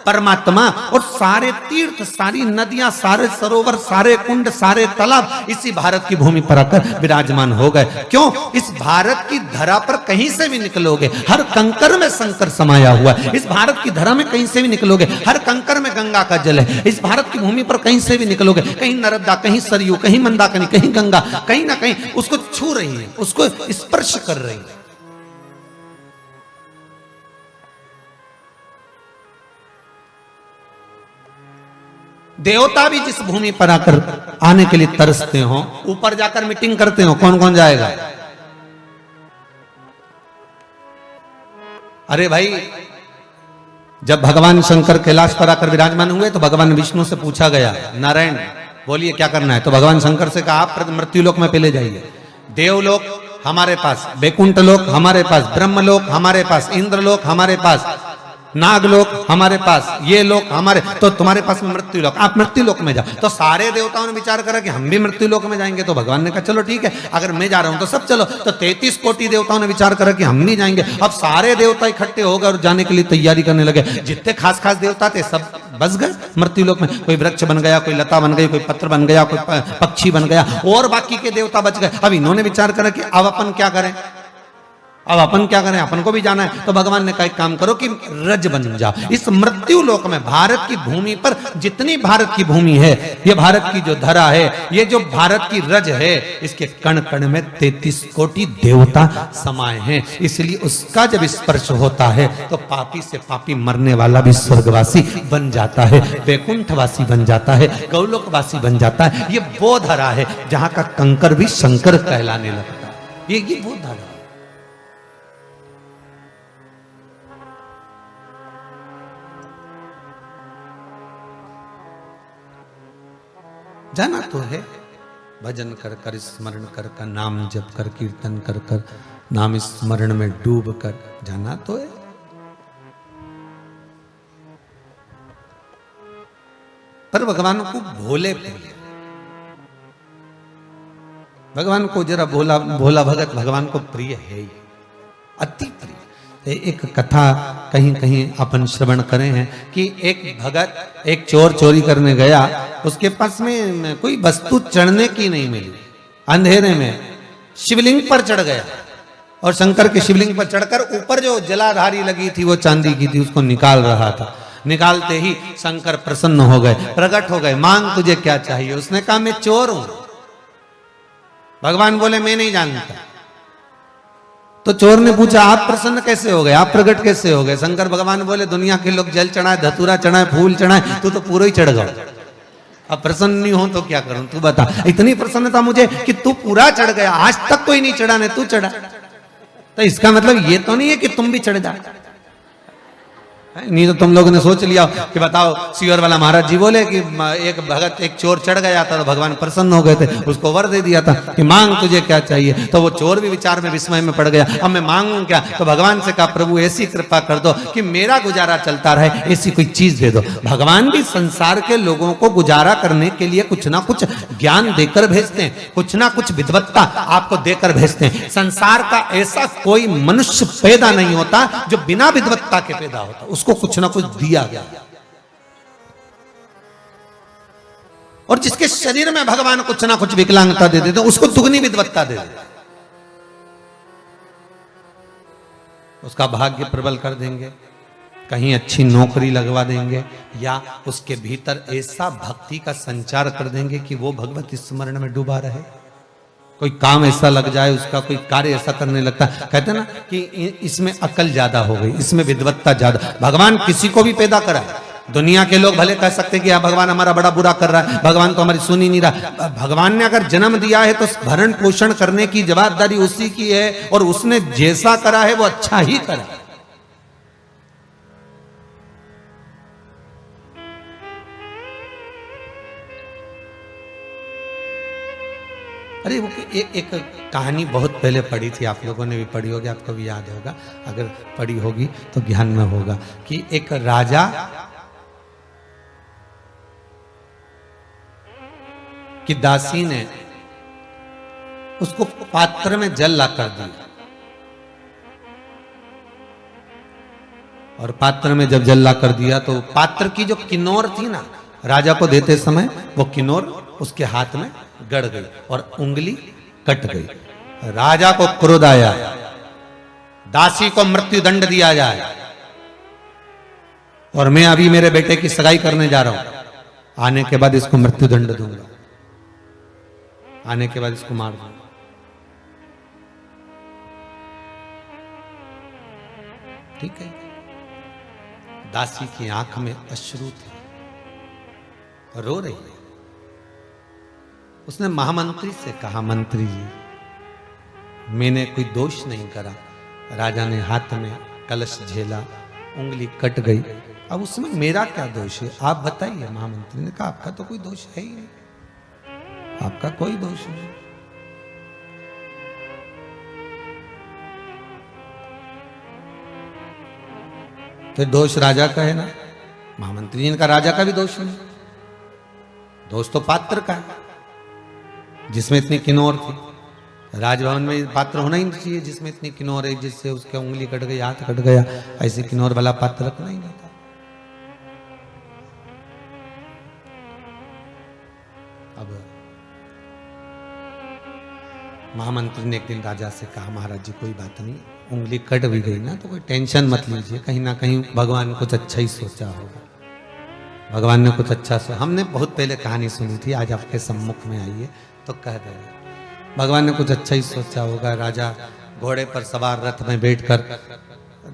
परमात्मा। और सारे तीर्थ, सारी नदियां, सारे सरोवर, सारे कुंड, सारे तालाब इसी भारत की भूमि पर आकर विराजमान हो गए। क्यों? इस भारत की धरा पर कहीं से भी निकलोगे, हर कंकर में शंकर समाया हुआ है। इस भारत की धरा में कहीं से भी निकलोगे, हर कंकर में गंगा का जल है। इस भारत की भूमि पर कहीं से भी निकलोगे, कहीं नर्मदा, कहीं सरयू, कहीं मंदाकिनी, कहीं गंगा, कहीं ना कहीं उसको छू रही है, उसको स्पर्श कर रही है। देवता भी जिस भूमि पर आकर आने के लिए तरसते हो, ऊपर जाकर मीटिंग करते हो, कौन कौन जाएगा? अरे भाई, जब भगवान शंकर कैलाश पर आकर विराजमान हुए तो भगवान विष्णु से पूछा गया, नारायण बोलिए क्या करना है? तो भगवान शंकर से कहा, आप मृत्युलोक में पहले जाइए। देवलोक हमारे पास, वैकुंठ लोक हमारे पास, ब्रह्मलोक हमारे पास, इंद्रलोक हमारे पास, नागलोक हमारे पास, ये लोक हमारे, तो तुम्हारे पास में मृत्युलोक, आप मृत्युलोक में जाओ। तो सारे देवताओं ने विचार करा कि हम भी मृत्युलोक में जाएंगे। तो भगवान ने कहा चलो ठीक है, अगर मैं जा रहा हूं तो सब चलो। तो 33 कोटि देवताओं ने विचार करा कि हम भी जाएंगे। अब सारे देवता इकट्ठे हो गए और जाने के लिए तैयारी करने लगे। जितने खास खास देवता थे सब बस गए मृत्युलोक में। कोई वृक्ष बन गया, कोई लता बन गई, कोई पत्र बन गया, कोई पक्षी बन गया, और बाकी के देवता बच गए। अब इन्होंने विचार करा कि अब अपन क्या करें, अब अपन क्या करें, अपन को भी जाना है। तो भगवान ने कहा एक काम करो कि रज बन जाओ। इस मृत्यु लोक में, भारत की भूमि पर जितनी भारत की भूमि है, ये भारत की जो धरा है, ये जो भारत की रज है, इसके कण कण में 33 कोटि देवता समाये हैं। इसलिए उसका जब स्पर्श होता है तो पापी से पापी मरने वाला भी स्वर्गवासी बन जाता है, वैकुंठवासी बन जाता है, गौलोकवासी बन जाता है। ये वो धरा है जहां का कंकर भी शंकर कहलाने लगता है। ये वो धरा। जाना तो है, भजन कर कर, स्मरण कर कर, नाम जप कर, कीर्तन कर कर, नाम स्मरण में डूब कर, जाना तो है। पर भगवान को भोले प्रिय, भगवान को जरा भोला भोला भगत भगवान को प्रिय है ही, अति प्रिय। एक कथा कहीं कहीं अपन श्रवण करें हैं कि एक भगत, एक चोर चोरी करने गया, उसके पास में कोई वस्तु चढ़ने की नहीं मिली। अंधेरे में शिवलिंग पर चढ़ गया और शंकर के शिवलिंग पर चढ़कर ऊपर जो जलाधारी लगी थी वो चांदी की थी, उसको निकाल रहा था। निकालते ही शंकर प्रसन्न हो गए, प्रकट हो गए, मांग तुझे क्या चाहिए? उसने कहा मैं चोर हूं। भगवान बोले मैं नहीं जानता। तो चोर ने पूछा आप प्रसन्न कैसे हो गए, आप प्रकट कैसे हो गए? शंकर भगवान बोले दुनिया के लोग जल चढ़ाए, धतूरा चढ़ाए, फूल चढ़ाए, तू तो पूरा ही चढ़ गया। अब प्रसन्न नहीं हो तो क्या करूं, तू बता। इतनी प्रसन्नता मुझे कि तू पूरा चढ़ गया, आज तक कोई नहीं चढ़ा, ने तू चढ़ा। तो इसका मतलब ये तो नहीं है कि तुम भी चढ़ जाए। नहीं तो तुम लोगों ने सोच लिया कि बताओ, सियोर वाला महाराज जी बोले कि एक भगत, एक चोर चढ़ गया था तो भगवान प्रसन्न हो गए थे, उसको वर दे दिया था कि मांग तुझे क्या चाहिए। तो वो चोर भी विचार में, विस्मय में पड़ गया, अब मैं मांगू क्या? तो भगवान से कहा प्रभु ऐसी कृपा कर दो कि मेरा गुजारा चलता रहे, ऐसी कोई चीज दे दो। भगवान भी संसार के लोगों को गुजारा करने के लिए कुछ ना कुछ ज्ञान देकर भेजते हैं, कुछ ना कुछ विद्वत्ता आपको देकर भेजते हैं। संसार का ऐसा कोई मनुष्य पैदा नहीं होता जो बिना विद्वत्ता के पैदा होता, उसको कुछ ना कुछ दिया गया। और जिसके शरीर में भगवान कुछ ना कुछ विकलांगता दे देते, उसको दुगनी विद्वत्ता दे देते, उसका भाग्य प्रबल कर देंगे, कहीं अच्छी नौकरी लगवा देंगे, या उसके भीतर ऐसा भक्ति का संचार कर देंगे कि वो भगवत स्मरण में डूबा रहे। कोई काम ऐसा लग जाए, उसका कोई कार्य ऐसा करने लगता है। कहते हैं ना कि इसमें अकल ज्यादा हो गई, इसमें विद्वत्ता ज्यादा। भगवान किसी को भी पैदा करा। दुनिया के लोग भले कह सकते कि भगवान हमारा बड़ा बुरा कर रहा है, भगवान तो हमारी सुन ही नहीं रहा। भगवान ने अगर जन्म दिया है तो भरण पोषण करने की जवाबदारी उसी की है, और उसने जैसा करा है वो अच्छा ही करा। अरे वो एक कहानी बहुत पहले पढ़ी थी, आप लोगों ने भी पढ़ी होगी, आपको भी याद होगा, अगर पढ़ी होगी तो ध्यान में होगा कि एक राजा की दासी ने उसको पात्र में जल ला कर दिया। और पात्र में जब जल ला कर दिया तो पात्र की जो किन्नौर थी ना, राजा को देते समय वो किन्नौर उसके हाथ में गड़ गई और उंगली कट गई। राजा को क्रोध आया, दासी को मृत्यु दंड दिया जाए और मैं अभी मेरे बेटे की सगाई करने जा रहा हूं, आने के बाद इसको मृत्यु दंड दूंगा, आने के बाद इसको मार दूंगा। ठीक है, दासी की आंख में अश्रु थे, रो रही है। उसने महामंत्री से कहा, मंत्री जी मैंने कोई दोष नहीं करा, राजा ने हाथ में कलश झेला, उंगली कट गई, अब उसमें मेरा क्या दोष है, आप बताइए। महामंत्री ने कहा आपका तो कोई दोष है ही नहीं, आपका कोई दोष नहीं। फिर दोष राजा का है ना। महामंत्री जी ने कहा राजा का भी दोष नहीं, दोष तो पात्र का है जिसमें इतनी किन्नौर थी। राजभवन में पात्र होना ही नहीं चाहिए जिसमें इतनी किन्नौर है, जिससे उसके उंगली कट गई, हाथ कट गया, ऐसे किन्नौर वाला पात्र रखना ही नहीं था। अब महामंत्री ने एक दिन राजा से कहा, महाराज जी कोई बात नहीं, उंगली कट भी गई ना तो कोई टेंशन मत लीजिए, कहीं ना कहीं भगवान कुछ अच्छा ही सोचा होगा, भगवान ने कुछ अच्छा सोचा। हमने बहुत पहले कहानी सुनी थी, आज आपके सम्मुख में आई है तो कह रहे भगवान ने कुछ अच्छा ही सोचा होगा। राजा घोड़े पर सवार रथ में बैठकर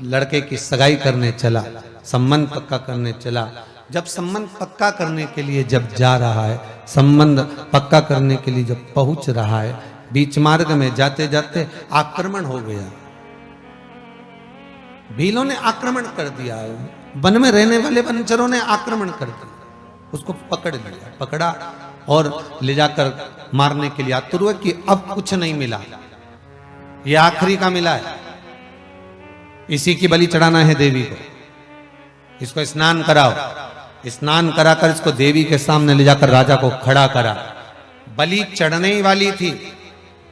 लड़के की सगाई करने चला, संबंध पक्का करने चला। जब संबंध पक्का करने के लिए जब जा रहा है, संबंध पक्का करने के लिए जब पहुंच रहा है, बीच मार्ग में जाते जाते आक्रमण हो गया, भीलों ने आक्रमण कर दिया, वन में रहने वाले वनचरों ने आक्रमण कर दिया, उसको पकड़ लिया, पकड़ा और ले जाकर मारने के लिए आतुर हुए कि अब कुछ नहीं मिला, ये आखिरी का मिला है, इसी की बलि चढ़ाना है देवी को, इसको स्नान कराओ। स्नान कराकर इसको देवी के सामने ले जाकर राजा को खड़ा करा। बलि चढ़ने ही वाली थी,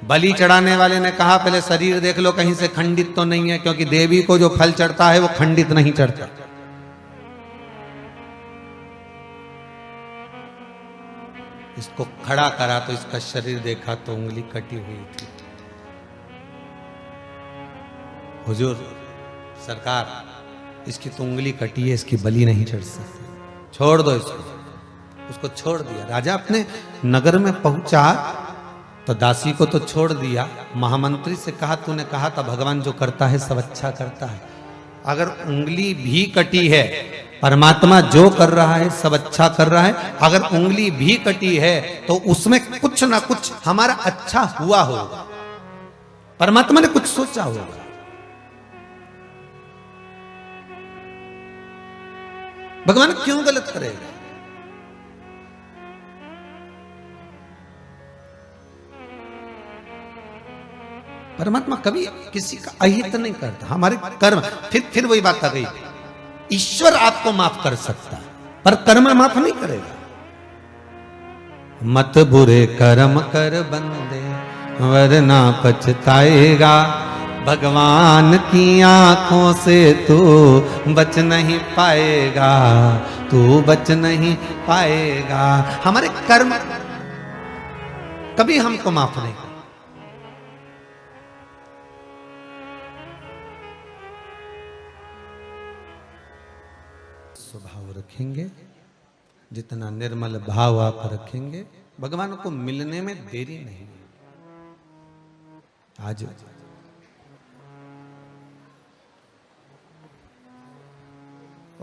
बलि चढ़ाने वाले ने कहा पहले शरीर देख लो कहीं से खंडित तो नहीं है, क्योंकि देवी को जो फल चढ़ता है वो खंडित नहीं चढ़ता। इसको खड़ा करा तो इसका शरीर देखा तो उंगली कटी हुई थी। हुजूर सरकार, इसकी तो उंगली कटी है, इसकी बलि नहीं चढ़ सकती, छोड़ दो इसको। उसको छोड़ दिया। राजा अपने नगर में पहुंचा तो दासी को तो छोड़ दिया, महामंत्री से कहा तूने कहा था भगवान जो करता है सब अच्छा करता है, अगर उंगली भी कटी है, परमात्मा जो कर रहा है सब अच्छा कर रहा है, अगर उंगली भी कटी है तो उसमें कुछ ना कुछ हमारा अच्छा हुआ होगा, परमात्मा ने कुछ सोचा होगा। भगवान क्यों गलत करेगा? परमात्मा कभी किसी का अहित नहीं करता, हमारे कर्म। फिर वही बात आ गई, ईश्वर आपको माफ कर सकता है पर कर्म माफ नहीं करेगा। मत बुरे कर्म कर बंदे वरना पछताएगा, भगवान की आंखों से तू बच नहीं पाएगा, तू बच नहीं पाएगा। हमारे कर्म कभी हमको माफ नहीं करते। स्वभाव रखेंगे, जितना निर्मल भाव आप रखेंगे, भगवान को मिलने में देरी नहीं। आज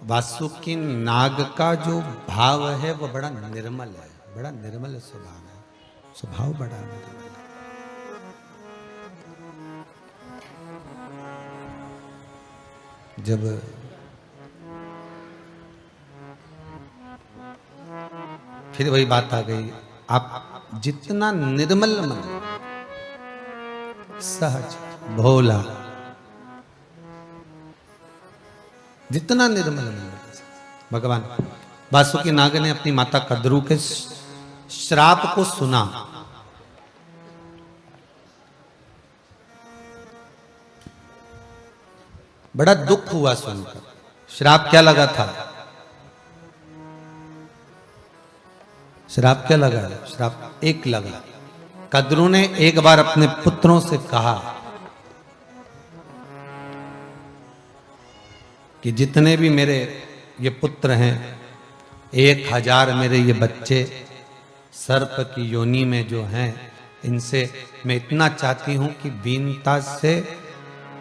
वासुकी नाग का जो भाव है वो बड़ा निर्मल है, बड़ा निर्मल स्वभाव है, स्वभाव बड़ा निर्मल है। जब फिर वही बात आ गई, आप जितना निर्मल मन, सहज, भोला, जितना निर्मल मन, भगवान वासुकी नाग ने अपनी माता कद्रू के श्राप को सुना, बड़ा दुख हुआ सुनकर। श्राप क्या लगा था? श्राप क्या लगा? श्राप एक लगा। कद्रू ने एक बार अपने पुत्रों से कहा कि जितने भी मेरे ये पुत्र हैं, 1000 मेरे ये बच्चे सर्प की योनि में जो हैं, इनसे मैं इतना चाहती हूं कि बीनता से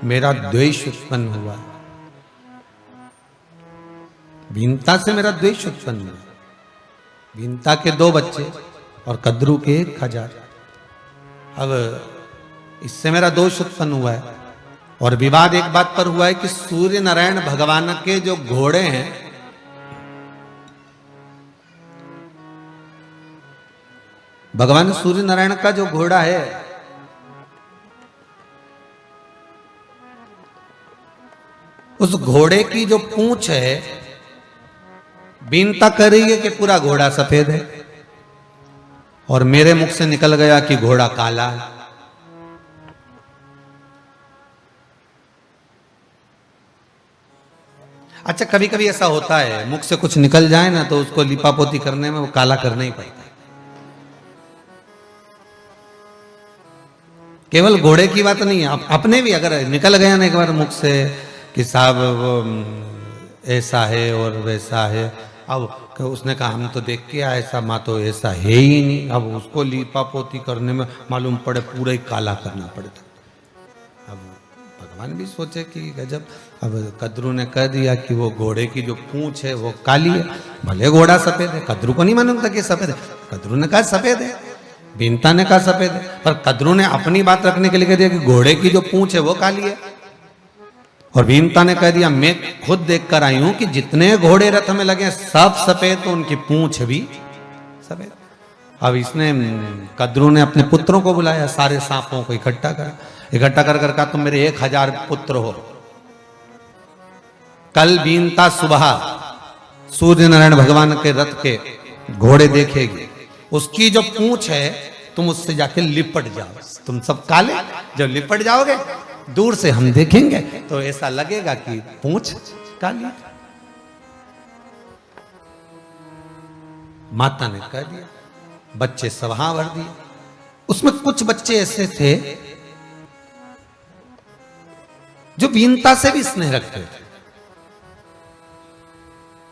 मेरा द्वेष उत्पन्न हुआ। बीनता से मेरा द्वेष उत्पन्न हुआ। बीनता के 2 बच्चे और कद्रू के 1000। अब इससे मेरा दोष उत्पन्न हुआ है। और विवाद एक बात पर हुआ है कि सूर्य नारायण भगवान के जो घोड़े हैं, भगवान सूर्य नारायण का जो घोड़ा है, उस घोड़े की जो पूंछ है, बीनता कर रही है कि पूरा घोड़ा सफेद है, और मेरे मुख से निकल गया कि घोड़ा काला है। अच्छा, कभी कभी ऐसा होता है, मुख से कुछ निकल जाए ना तो उसको लिपापोती करने में वो काला करना ही पड़ता है। केवल घोड़े की बात नहीं है, अपने भी अगर निकल गया ना एक बार मुख से कि साहब वो ऐसा है और वैसा है, अब उसने कहा हम तो देख के आए, ऐसा माँ तो ऐसा है ही नहीं, अब उसको लिपापोती करने में मालूम पड़े पूरा ही काला करना पड़ता। अब भगवान भी सोचे कि गजब। अब कद्रू ने कह दिया कि वो घोड़े की जो पूंछ है वो काली है, भले घोड़ा सफेद है। कद्रू को नहीं मालूम था कि सफेद है, कद्रू ने कहा सफेद है, बीनता ने कहा सफेद है, पर कद्रू ने अपनी बात रखने के लिए कह दिया कि घोड़े की जो पूंछ है वो काली है। और बीनता ने कह दिया मैं खुद देख कर आई हूं कि जितने घोड़े रथ में लगे सब सफेद, तो उनकी पूंछ भी सफेद। अब इसने कद्रू ने अपने पुत्रों को बुलाया, सारे सांपों को इकट्ठा कर कहा तुम मेरे 1000 पुत्र हो। कल बीनता सुबह सूर्य नारायण भगवान के रथ के घोड़े देखेगी, उसकी जो पूंछ है तुम उससे जाके लिपट जाओ। तुम सब काले, जब लिपट जाओगे दूर से हम देखेंगे तो ऐसा लगेगा कि पूंछ काली। माता ने कह दिया, बच्चे सभा भर दिए। उसमें कुछ बच्चे ऐसे थे जो बीनता से भी स्नेह रखते थे।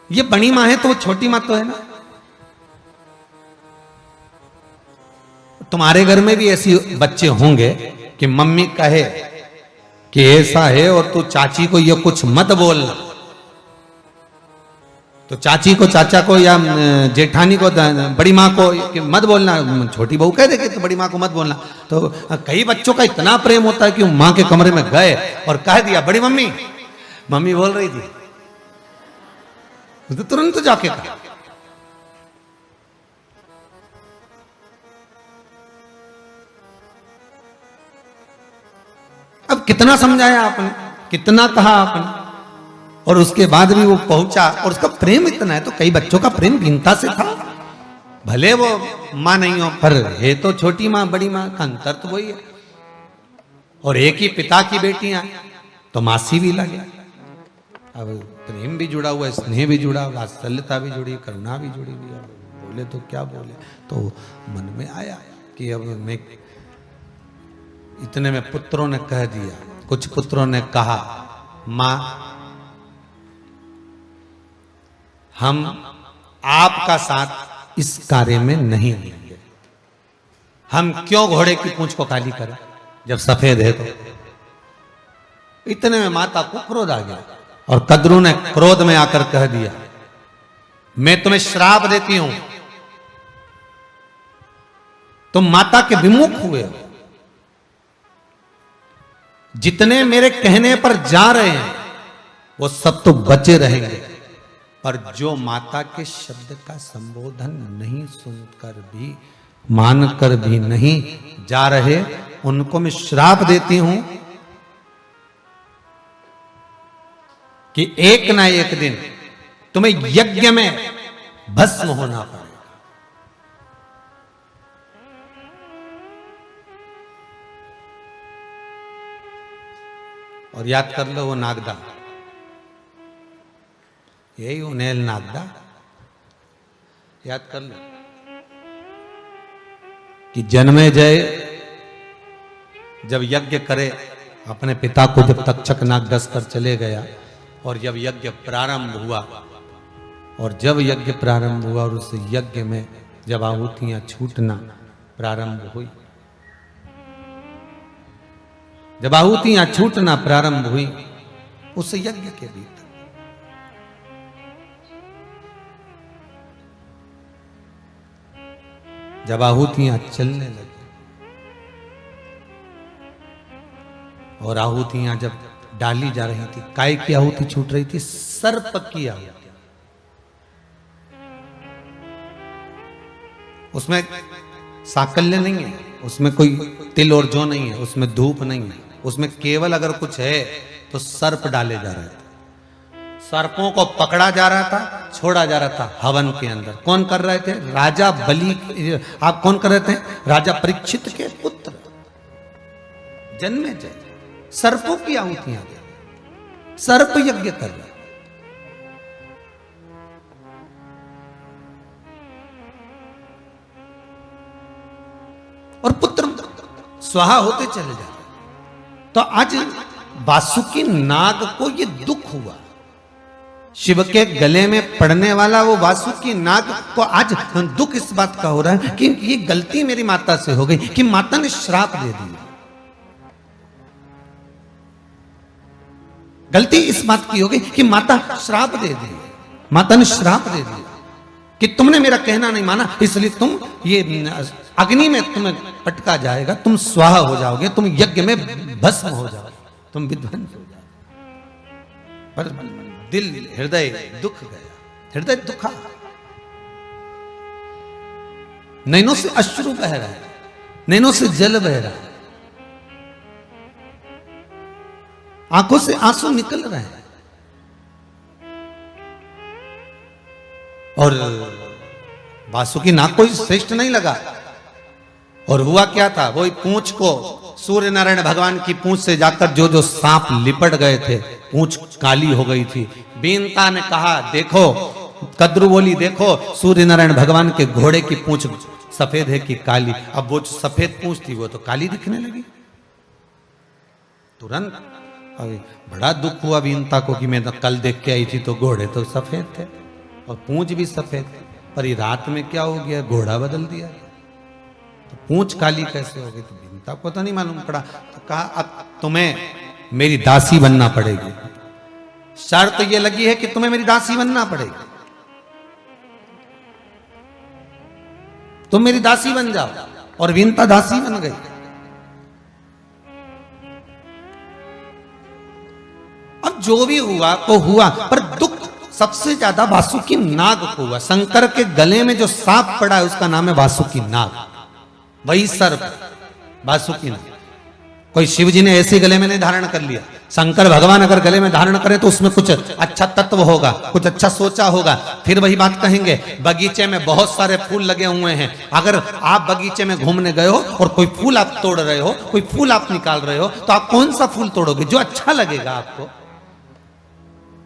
ये बड़ी मां है तो वो छोटी मां तो है ना। तुम्हारे घर में भी ऐसे बच्चे होंगे कि मम्मी कहे कि ऐसा है और तू चाची को ये कुछ मत बोलना, तो चाची को, चाचा को या जेठानी को, बड़ी माँ को कि मत बोलना। छोटी बहू कह देगी तो बड़ी माँ को मत बोलना। तो कई बच्चों का इतना प्रेम होता है कि वो माँ के कमरे में गए और कह दिया बड़ी मम्मी, मम्मी बोल रही थी, तो तुरंत जाके कहा। अब कितना समझाया आपने, कितना कहा आपने, और उसके बाद भी वो पहुंचा। और उसका प्रेम इतना है, तो कई बच्चों का प्रेम बीनता से था, भले वो मां नहीं हो, पर है तो छोटी मां बड़ी मां का अंतर तो वही है। और एक ही पिता की बेटियां तो मासी भी लगे। अब प्रेम भी जुड़ा हुआ है, स्नेह भी जुड़ा हुआ, वात्सल्यता भी जुड़ी, करुणा भी जुड़ी हुई। अब बोले तो क्या बोले, तो मन में आया कि अब मैं, इतने में पुत्रों ने कह दिया, कुछ पुत्रों ने कहा मां हम आपका साथ इस कार्य में नहीं देंगे। हम क्यों घोड़े की पूंछ को काली करें जब सफेद है तो। इतने में माता को क्रोध आ गया और कद्रू ने क्रोध में आकर कह दिया मैं तुम्हें श्राप देती हूं, तुम माता के विमुख हुए हो। जितने मेरे कहने पर जा रहे हैं वो सब तो बचे रहेंगे, पर जो माता के शब्द का संबोधन नहीं सुनकर भी, मानकर भी नहीं जा रहे, उनको मैं श्राप देती हूं कि एक ना एक दिन तुम्हें यज्ञ में भस्म होना पड़ेगा। और याद कर लो वो नागदा, यही उनेल नागदा याद कर लो कि जन्मेजय जब यज्ञ करे अपने पिता को जब तक्षक नाग डस कर चले गया और जब यज्ञ प्रारंभ हुआ और जब यज्ञ प्रारंभ हुआ और उस यज्ञ में जब आहुतियां छूटना प्रारंभ हुई, जब आहुतियां छूटना प्रारंभ हुई उस यज्ञ के भीतर जब आहुतियां चलने लगी और आहुतियां जब डाली जा रही थी, काय की आहुति छूट रही थी? सर्प की आहुति। उसमें साकल्य नहीं है, उसमें कोई तिल और जौ नहीं है, उसमें धूप नहीं है, उसमें केवल अगर कुछ है तो सर्प डाले जा रहे थे। सर्पों को पकड़ा जा रहा था, छोड़ा जा रहा था हवन के अंदर। कौन कर रहे थे? राजा बलि। आप कौन कर रहे थे? राजा परीक्षित के पुत्र जन्मेजय सर्पों की आहुतियां दे, सर्प यज्ञ कर रहे। और पुत्र स्वाहा होते चले जाते। तो आज वासुकी नाग को ये दुख हुआ, शिव के गले में पड़ने वाला वो वासुकी नाग को आज दुख इस बात का हो रहा है कि ये गलती मेरी माता से हो गई कि माता ने श्राप दे दिया। गलती इस बात की हो गई कि माता श्राप दे दी, माता ने श्राप दे दिया कि तुमने मेरा कहना नहीं माना, इसलिए तुम ये अग्नि में तुम्हें पटका जाएगा, तुम स्वाहा हो जाओगे, तुम यज्ञ में भस्म हो जाओगे, तुम विध्वंस हो जाओगे। पर दिल हृदय दुख गया, हृदय दुखा, नैनों से अश्रु बह रहा है, नैनों से जल बह रहा है, आंखों से आंसू निकल रहे हैं। और वासुकी नाग कोई श्रेष्ठ नहीं लगा। और हुआ क्या था? वही पूंछ को सूर्य नारायण भगवान की पूंछ से जाकर जो जो सांप लिपट गए थे, पूंछ काली हो गई थी। बीनता ने कहा देखो, कद्रू बोली देखो, सूर्य नारायण भगवान के घोड़े की पूंछ सफेद है कि काली। अब वो जो सफेद पूंछ थी वो तो काली दिखने लगी। तुरंत अभी बड़ा दुख हुआ बीनता को कि मैं कल देख के आई थी तो घोड़े तो सफेद थे और पूंछ भी सफेद थी, पर ये रात में क्या हो गया, घोड़ा बदल दिया, तो पूंछ काली कैसे हो गई? तो बीनता को तो नहीं मालूम पड़ा। तो कहा अब तुम्हें मेरी दासी बनना पड़ेगी, शर्त ये लगी है कि तुम्हें मेरी दासी बनना पड़ेगी, तुम मेरी दासी बन जाओ। और बीनता दासी बन गई। अब जो भी हुआ तो हुआ, पर दुख सबसे ज्यादा वासुकी नाग को हुआ। शंकर के गले में जो सांप पड़ा है उसका नाम है वासुकी नाग, वही सर्प वासुकी नाग। कोई शिव जी ने ऐसे गले में नहीं धारण कर लिया। शंकर भगवान अगर गले में धारण करें तो उसमें कुछ अच्छा तत्व होगा, कुछ अच्छा सोचा होगा। फिर वही बात कहेंगे, बगीचे में बहुत सारे फूल लगे हुए हैं, अगर आप बगीचे में घूमने गए हो और कोई फूल आप तोड़ रहे हो, कोई फूल आप निकाल रहे हो, तो आप कौन सा फूल तोड़ोगे? जो अच्छा लगेगा आपको,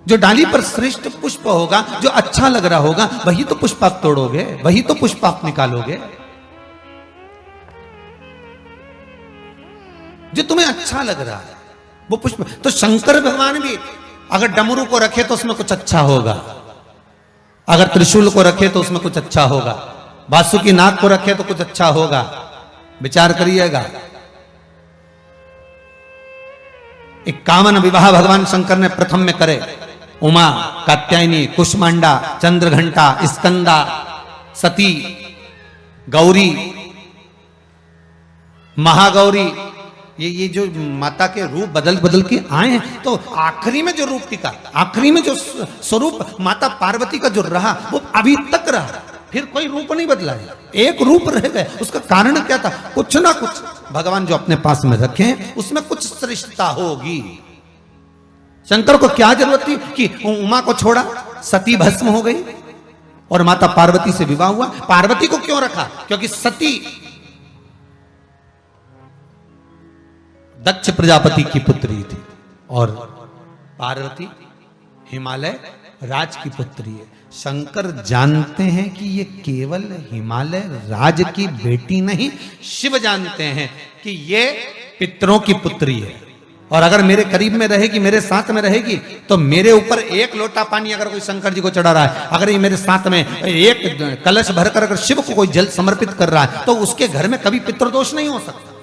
जो डाली पर श्रेष्ठ पुष्प होगा, जो अच्छा लग रहा होगा, वही तो पुष्प आप तोड़ोगे, वही तो पुष्प आप निकालोगे, जो तुम्हें अच्छा लग रहा है वो पुष्प। तो शंकर भगवान भी अगर डमरू को रखे तो उसमें कुछ अच्छा होगा, अगर त्रिशूल को रखे तो उसमें कुछ अच्छा होगा, वासुकी नाग को रखे तो कुछ अच्छा होगा। विचार करिएगा। एक कामन विवाह भगवान शंकर ने प्रथम में करे। उमा, कात्यायनी, कुष्मांडा, चंद्रघंटा, स्कंदा, सती, गौरी, महागौरी, ये जो माता के रूप बदल बदल के आए हैं, तो आखिरी में जो रूप टिका, आखिरी में जो स्वरूप माता पार्वती का जो रहा वो अभी तक रहा, फिर कोई रूप नहीं बदला है, एक रूप रह गए। उसका कारण क्या था? कुछ ना कुछ भगवान जो अपने पास में रखे उसमें कुछ श्रेष्ठता होगी। शंकर को क्या जरूरत थी कि उमा को छोड़ा, सती भस्म हो गई और माता पार्वती से विवाह हुआ। पार्वती को क्यों रखा? क्योंकि सती दक्ष प्रजापति की पुत्री थी और पार्वती हिमालय राज की पुत्री है। शंकर जानते हैं कि ये केवल हिमालय राज की बेटी नहीं, शिव जानते हैं कि ये पितरों की पुत्री है, और अगर मेरे करीब में रहेगी, मेरे साथ में रहेगी, तो मेरे ऊपर एक लोटा पानी अगर कोई शंकर जी को चढ़ा रहा है, अगर ये मेरे साथ में एक कलश भरकर अगर शिव को कोई जल समर्पित कर रहा है, तो उसके घर में कभी पितृदोष नहीं हो सकता,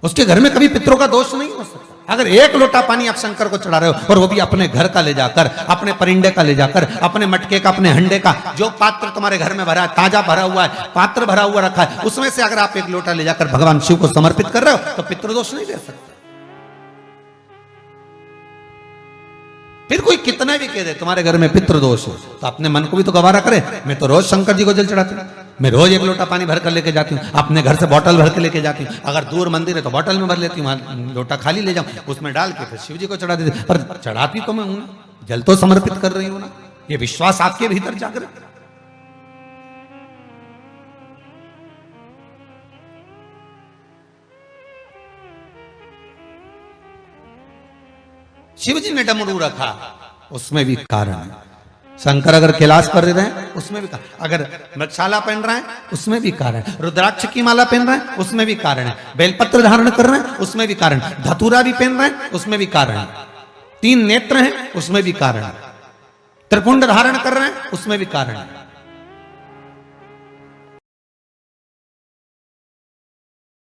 उसके घर में कभी पितरों का दोष नहीं हो सकता। अगर एक लोटा पानी आप शंकर को चढ़ा रहे हो, और वो भी अपने घर का ले जाकर, अपने परिंडे का ले जाकर, अपने मटके का, अपने हंडे का, जो पात्र तुम्हारे घर में भरा है, ताजा भरा हुआ है, पात्र भरा हुआ रखा है, उसमें से अगर आप एक लोटा ले जाकर भगवान शिव को समर्पित कर रहे हो, तो पितृदोष नहीं ले सकते। फिर कोई कितना भी कह दे तुम्हारे घर में पितृदोष है, तो अपने मन को भी तो गवारा करे। मैं तो रोज शंकर जी को जल चढ़ाती हूँ, मैं रोज एक लोटा पानी भर कर लेके जाती हूँ, अपने घर से बोतल भर के लेके जाती हूँ, अगर दूर मंदिर है तो बोतल में भर लेती हूँ, लोटा खाली ले जाऊँ, उसमें डाल के फिर शिव जी को चढ़ा देती, पर चढ़ाती तो मैं हूं ना, जल तो समर्पित कर रही हूं ना। ये विश्वास आपके भीतर जागृत। शिव जी ने डमरू रखा, उसमें भी कारण है। शंकर अगर कैलाश पर रहे हैं, उसमें भी कारण, अगर मृगशाला पहन रहे हैं, उसमें भी कारण है, रुद्राक्ष की माला पहन रहे हैं, उसमें भी कारण है, बेलपत्र धारण कर रहे हैं, उसमें भी कारण, धतूरा भी पहन रहे हैं, उसमें भी कारण है, 3 नेत्र हैं, उसमें भी कारण है, त्रिपुंड धारण कर रहे हैं, उसमें भी कारण है।